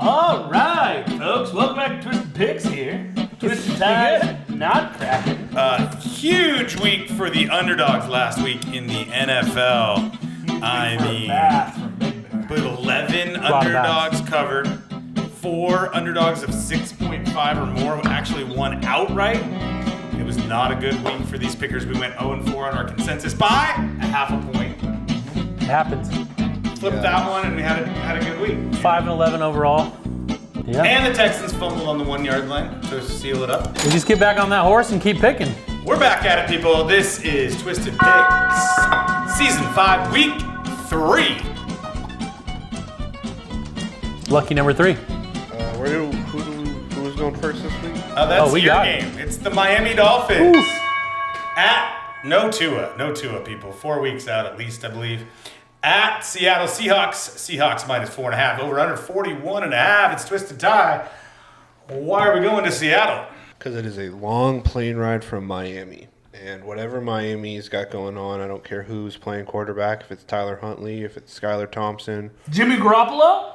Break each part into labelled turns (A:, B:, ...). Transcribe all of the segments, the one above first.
A: All right, folks, welcome back to Twisted PIXS here. Twisted Ties, not cracking.
B: Huge week for the underdogs last week in the NFL. I mean, with 11 underdogs covered, 4 underdogs of 6.5 or more actually won outright. It was not a good week for these pickers. We went 0-4 on our consensus by a half a point.
C: It happens.
B: Flipped that one, and we had a good week.
C: 5-11 overall. Yeah.
B: And the Texans fumbled on the 1 yard line to seal it up.
C: We just get back on that horse and keep picking.
B: We're back at it, people. This is Twisted PIXS, Season 5, Week 3.
C: Lucky number 3.
D: Who's going first this week?
B: That's your
C: got
B: game. It's the Miami Dolphins.
C: Oof.
B: At no Tua, people. 4 weeks out at least, I believe. At Seattle Seahawks minus 4.5. Over under 41.5. It's Twisted Tie. Why are we going to Seattle?
D: Because it is a long plane ride from Miami. And whatever Miami's got going on, I don't care who's playing quarterback. If it's Tyler Huntley, if it's Skylar Thompson.
A: Jimmy Garoppolo.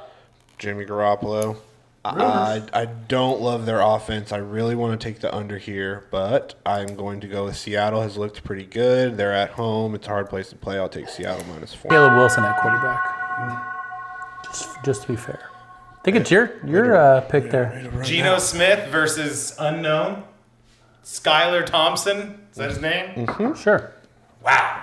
D: I don't love their offense. I really want to take the under here, but I'm going to go with Seattle. Has looked pretty good. They're at home. It's a hard place to play. I'll take Seattle minus 4.
C: Caleb Wilson at quarterback. Just to be fair. I think it's your pick there.
B: Geno Smith versus unknown Skylar Thompson. Is that his name?
C: Mm-hmm. Sure.
B: Wow.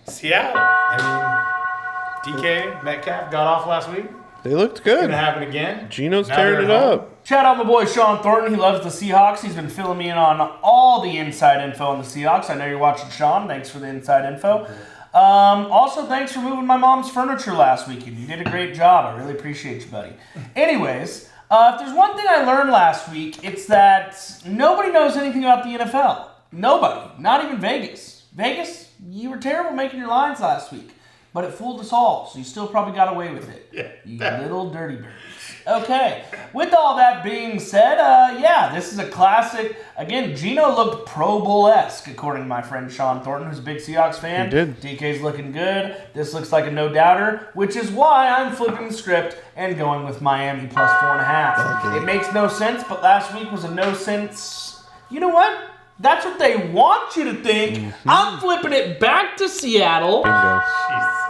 B: Seattle. I mean, DK Metcalf got off last week.
D: They looked
B: It's
D: good.
B: going to happen again.
D: Geno's
B: Now
D: tearing it
B: they're at home.
D: up.
A: Shout out my boy Sean Thornton. He loves the Seahawks. He's been filling me in on all the inside info on the Seahawks. I know you're watching, Sean. Thanks for the inside info. Also, thanks for moving my mom's furniture last weekend. You did a great job. I really appreciate you, buddy. Anyways, if there's one thing I learned last week, it's that nobody knows anything about the NFL. Nobody. Not even Vegas. Vegas, you were terrible making your lines last week. But it fooled us all, so you still probably got away with it.
B: Yeah.
A: You little dirty birds. Okay, with all that being said, this is a classic. Again, Geno looked Pro Bowl-esque, according to my friend Sean Thornton, who's a big Seahawks fan.
D: He did.
A: DK's looking good. This looks like a no-doubter, which is why I'm flipping the script and going with Miami plus 4.5.
D: Okay.
A: It makes no sense, but last week was a no-sense. You know what? That's what they want you to think.
D: Mm-hmm.
A: I'm flipping it back to Seattle.
D: Bingo.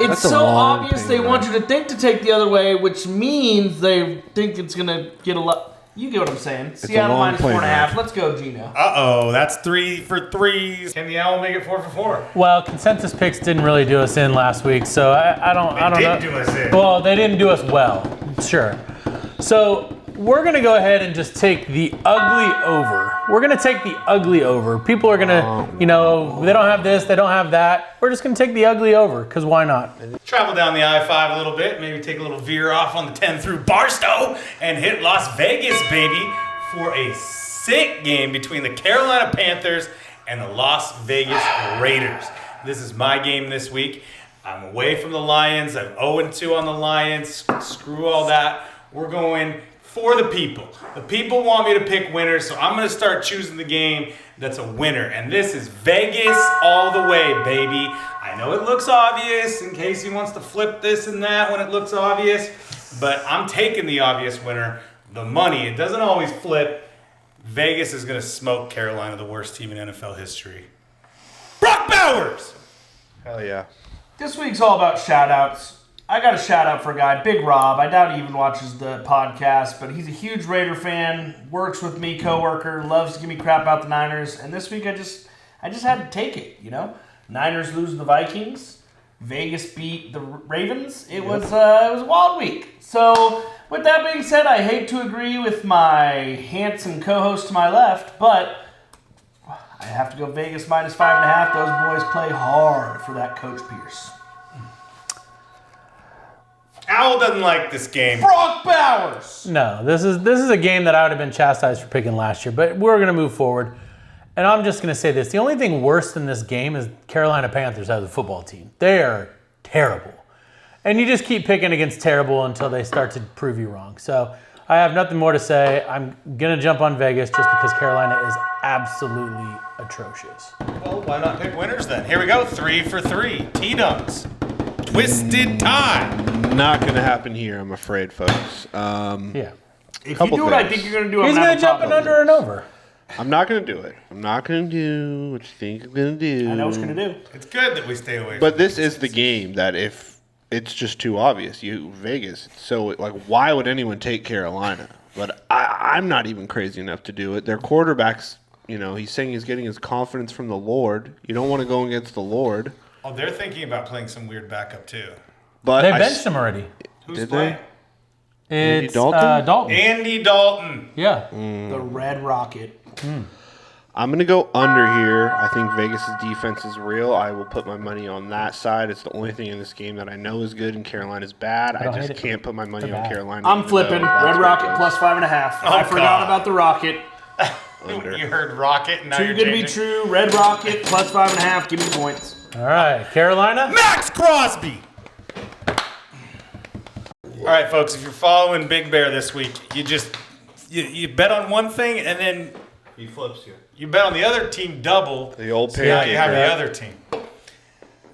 A: It's
D: That's a
A: so
D: long
A: obvious
D: thing,
A: they want
D: man.
A: you to think to take the other way, which means they think it's going to get a lot. You get what I'm saying. Seattle
D: long
A: minus
D: plane
A: 4.5.
D: ride.
A: Let's go, Geno.
B: Uh-oh, that's 3 for 3s. Can the Owl make it 4 for 4?
C: Well, consensus picks didn't really do us in last week, so I don't know.
B: Didn't do us in.
C: Well, they didn't do us well. Sure. So we're going to go ahead and just take the ugly over. We're going to take the ugly over. People are going to, they don't have this, they don't have that. We're just going to take the ugly over, because why not?
B: Travel down the I-5 a little bit, maybe take a little veer off on the 10 through Barstow and hit Las Vegas, baby, for a sick game between the Carolina Panthers and the Las Vegas Raiders. This is my game this week. I'm away from the Lions. I'm 0-2 on the Lions. Screw all that. We're going for the people. The people want me to pick winners, so I'm going to start choosing the game that's a winner. And this is Vegas all the way, baby. I know it looks obvious in case he wants to flip this and that when it looks obvious, but I'm taking the obvious winner, the money. It doesn't always flip. Vegas is going to smoke Carolina, the worst team in NFL history. Brock Bowers!
D: Hell yeah.
A: This week's all about shout-outs. I got a shout-out for a guy, Big Rob. I doubt he even watches the podcast, but he's a huge Raider fan, works with me, coworker, loves to give me crap about the Niners, and this week I just had to take it, Niners lose to the Vikings. Vegas beat the Ravens. It was a wild week. So, with that being said, I hate to agree with my handsome co-host to my left, but I have to go Vegas minus 5.5. Those boys play hard for that Coach Pierce.
B: Owl doesn't like this game.
A: Brock Bowers!
C: No, this is a game that I would have been chastised for picking last year, but we're going to move forward. And I'm just going to say this. The only thing worse than this game is Carolina Panthers as a football team. They are terrible. And you just keep picking against terrible until they start to prove you wrong. So I have nothing more to say. I'm going to jump on Vegas just because Carolina is absolutely atrocious.
B: Well, why not pick winners then? Here we go. 3 for 3. T-Dunks. twisted tie.
D: Not going to happen here, I'm afraid, folks.
C: Yeah.
A: If you
D: Couple
A: do what I
D: things.
A: think you're going to do,
C: He's
A: I'm
C: going
A: going
C: to jump an under and over.
D: I'm not going to do it. I'm not going to do what you think I'm going to do.
A: I know what you're going to do.
B: It's good that we stay away
D: But
B: from
D: this is the game that if it's just too obvious, Vegas. So, like, why would anyone take Carolina? But I'm not even crazy enough to do it. Their quarterback's, he's saying he's getting his confidence from the Lord. You don't want to go against the Lord.
B: Oh, they're thinking about playing some weird backup, too.
D: But
C: They benched him already.
B: Who's
D: Did
B: playing?
D: Andy
C: It's
D: Dalton?
C: Dalton.
B: Andy Dalton.
C: Yeah.
A: The Red Rocket.
D: I'm going to go under here. I think Vegas' defense is real. I will put my money on that side. It's the only thing in this game that I know is good and Carolina's bad. I
C: don't
D: just
C: hate it.
D: can't put my money
C: They're
D: on
C: bad.
D: Carolina.
A: I'm
D: even
A: flipping.
D: though that's
A: Red
D: what
A: Rocket
D: it is.
A: plus 5.5. I forgot
B: God.
A: about the Rocket.
D: Under.
B: You heard Rocket, and now
A: Too
B: you're
A: good to be
B: changing.
A: true. Red Rocket plus 5.5. Give me points.
C: All right. Carolina.
B: Max Crosby. All right, folks, if you're following Big Bear this week, you bet on one thing, and then
D: He flips you.
B: you bet on the other team double.
D: The old
B: So now
D: pancake.
B: you have
D: right?
B: the other team.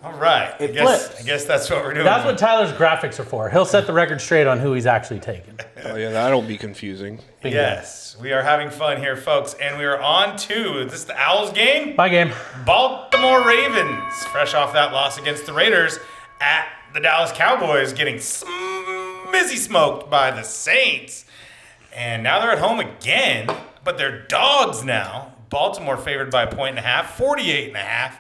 B: All right.
A: It
B: I
A: flips.
B: guess that's what we're doing.
C: That's what Tyler's graphics are for. He'll set the record straight on who he's actually taking.
D: Oh, yeah, that'll be confusing.
C: Bingo.
B: Yes, we are having fun here, folks, and we are on to, is this the Owls game?
C: My game.
B: Baltimore Ravens, fresh off that loss against the Raiders at the Dallas Cowboys, getting smizzy smoked by the Saints. And now they're at home again, but they're dogs now. Baltimore favored by 1.5, 48.5,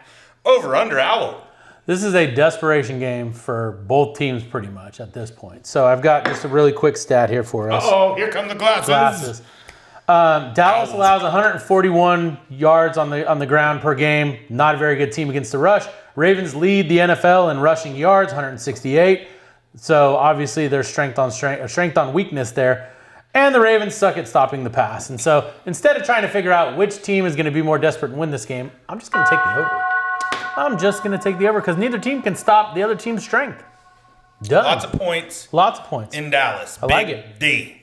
B: over under Owl.
C: This is a desperation game for both teams pretty much at this point. So I've got just a really quick stat here for us.
B: Oh, here come the glasses.
C: Dallas allows 141 yards on the ground per game. Not a very good team against the rush. Ravens lead the NFL in rushing yards, 168. So obviously there's strength on weakness there. And the Ravens suck at stopping the pass. And so instead of trying to figure out which team is going to be more desperate and win this game, I'm just going to take the over. I'm just going to take the over because neither team can stop the other team's strength. Done.
B: Lots of points
C: Lots of points.
B: in Dallas.
C: I like
B: Big
C: it.
B: D.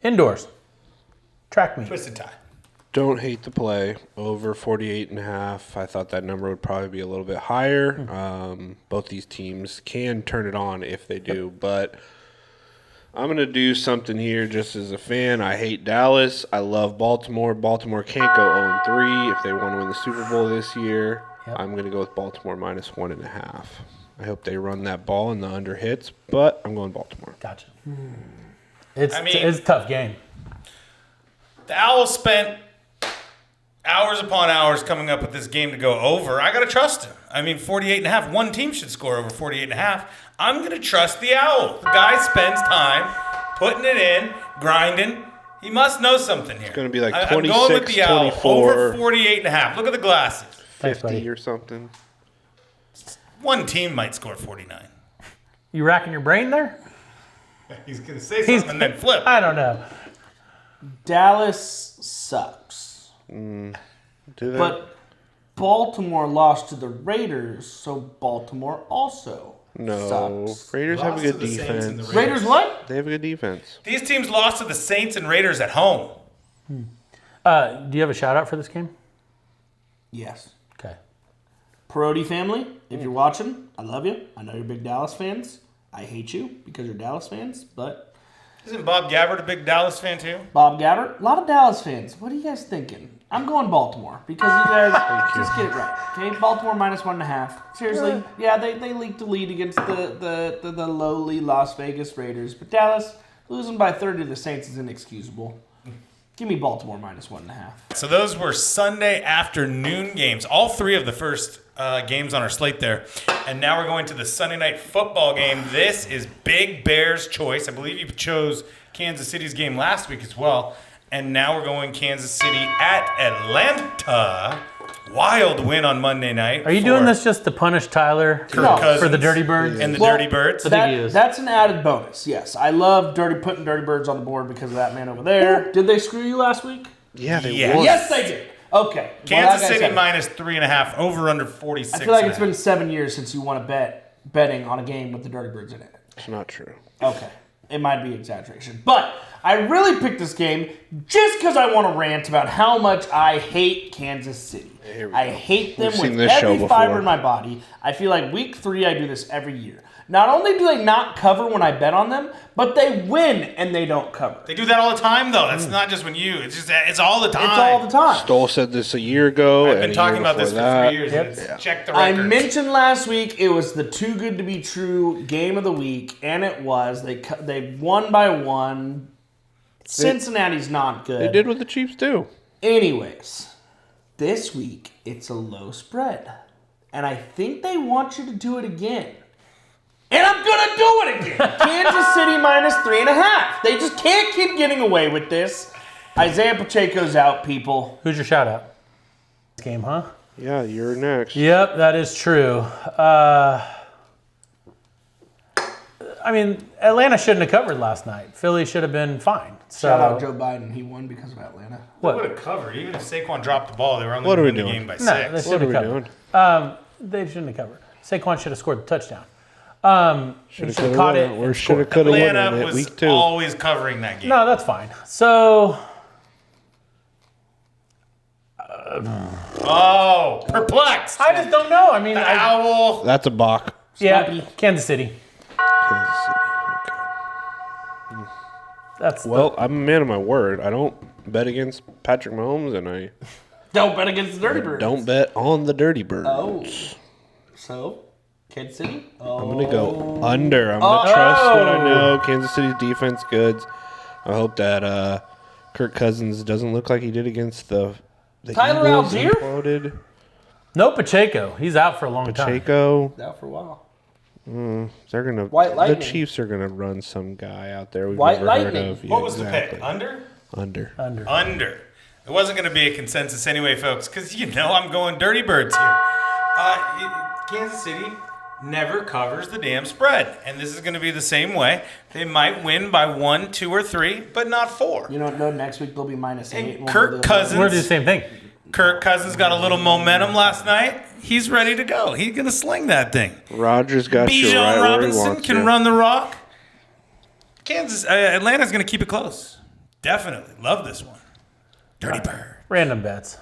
C: Indoors. Track me.
B: Twisted tie.
D: Don't hate the play. Over 48.5. I thought that number would probably be a little bit higher. Both these teams can turn it on if they do, but I'm going to do something here just as a fan. I hate Dallas. I love Baltimore. Baltimore can't go 0-3 if they want to win the Super Bowl this year.
C: Yep.
D: I'm going to go with Baltimore minus 1.5. I hope they run that ball and the under hits, but I'm going Baltimore.
C: Gotcha. It's a tough game.
B: The Owls spent hours upon hours coming up with this game to go over. I got to trust him. I mean, 48.5. One team should score over 48.5. I'm going to trust the Owl. The guy spends time putting it in, grinding. He must know something here. It's
D: gonna be like
B: I'm going with
D: 26,
B: the Owl
D: 24.
B: over 48.5. Look at the glasses.
C: Thanks,
D: 50
C: buddy.
D: or something.
B: One team might score 49.
C: You racking your brain there?
B: He's going to say something and then flip.
C: I don't know.
A: Dallas sucks.
D: Do they?
A: But Baltimore lost to the Raiders, so Baltimore also
D: no.
A: sucks.
D: Raiders have a
B: Lost
D: good
B: to the Saints and the
D: defense.
A: Raiders what?
D: They have a good defense.
B: These teams lost to the Saints and Raiders at home.
C: Do you have a shout out for this game?
A: Yes.
C: Okay.
A: Parodi family, if you're watching, I love you. I know you're big Dallas fans. I hate you because you're Dallas fans, but
B: Isn't Bob Gabbert a big Dallas fan too?
A: Bob Gabbert, a lot of Dallas fans. What are you guys thinking? I'm going Baltimore because you guys just get it right. Okay, Baltimore minus 1.5. Seriously, yeah, they leaked a lead against the lowly Las Vegas Raiders, but Dallas losing by 30 to the Saints is inexcusable. Give me Baltimore minus 1.5.
B: So those were Sunday afternoon games. All three of the first games on our slate there. And now we're going to the Sunday night football game. This is Big Bear's choice. I believe you chose Kansas City's game last week as well. And now we're going Kansas City at Atlanta. Wild win on Monday night.
C: Are you doing this just to punish Tyler
A: No.
C: for the Dirty Birds?
B: and the
A: Well,
B: Dirty Birds?
C: I think he is.
A: That's an added bonus. Yes, I love putting Dirty Birds on the board because of that man over there. Did they screw you last week?
D: Yeah, they
B: Yeah.
D: won.
A: Yes, they did. Okay. Well,
B: Kansas
A: like I
B: City
A: said,
B: minus 3.5, over under 46.
A: I feel like it's been 7 years since you won a betting on a game with the Dirty Birds in it.
D: It's not true.
A: Okay. It might be exaggeration. But I really picked this game just because I want to rant about how much I hate Kansas City.
D: Here we
A: I
D: go.
A: hate them
D: We've seen
A: with
D: this show
A: every fiber
D: before.
A: in my body. I feel like week 3 I do this every year. Not only do they not cover when I bet on them, but they win and they don't cover.
B: They do that all the time, though. That's not just when it's all the time.
A: It's all the time.
D: Stoll said this a year ago.
B: I've been talking about this for 3 years.
C: Yep.
B: Check the
A: I
B: record.
A: mentioned last week it was the too good to be true game of the week, and it was. They won by 1. Cincinnati's not good.
D: They did what the Chiefs do.
A: Anyways, this week it's a low spread, and I think they want you to do it again. And I'm gonna do it again. Kansas City -3.5. They just can't keep getting away with this. Isaiah Pacheco's out, people.
C: Who's your shout out? This game, huh?
D: Yeah, you're next.
C: Yep, that is true. I mean, Atlanta shouldn't have covered last night. Philly should have been fine. So,
A: Shout out Joe Biden. He won because of Atlanta.
B: They
C: what?
B: would have covered. Even if Saquon dropped the ball, they were only
D: What are
B: going
D: we
B: to win the
D: doing?
B: game by
C: No,
B: 6.
C: they
D: What
C: should
D: are
C: have
D: we
C: covered.
D: doing?
C: They shouldn't have covered. Saquon should have scored the touchdown.
D: Should
C: Should
D: have
C: have caught it.
D: Or
C: and
D: should have
C: scored.
D: could have won
B: Atlanta
D: it
B: was
D: week 2.
B: always covering that game.
C: No, that's fine. So,
B: Oh, perplexed.
C: I just don't know. I mean,
B: Owl.
D: That's a balk.
C: yeah, Kansas City.
D: Kansas City. Okay.
C: That's
D: Well, I'm a man of my word. I don't bet against Patrick Mahomes, and I
A: Don't bet against the Dirty Birds.
D: don't bet on the Dirty Birds.
A: Oh. So, Kansas City? Oh.
D: I'm gonna go under. I'm gonna trust what I know. Kansas City's defense goods. I hope that Kirk Cousins doesn't look like he did against the
A: Tyler
D: Eagles.
A: Algier?
D: Imploded.
C: no Pacheco. He's out for a long time.
D: Pacheco.
A: Out for a while.
D: They're gonna.
A: White
D: The
A: Lightning.
D: Chiefs are gonna run some guy out there we've
A: White
D: never
A: Lightning.
D: heard of. Yeah,
B: What was the
D: exactly.
B: pick? Under?
D: Under.
B: Under. It wasn't going to be a consensus anyway, folks, because you know I'm going Dirty Birds here. Kansas City never covers the damn spread, and this is going to be the same way. They might win by 1, 2, or 3, but not 4.
A: You don't know next week they'll be -8.
B: And
A: We'll
B: Kirk
A: go the-
C: We're gonna do the
B: Cousins.
C: same thing.
B: Kirk Cousins got a little momentum last night. He's ready to go. He's going to sling that thing.
D: Rogers got you
B: Bijan
D: right where he
B: Robinson
D: wants
B: can
D: you.
B: run the rock. Atlanta's going to keep it close. Definitely. Love this one. Dirty Bird.
C: Random bets.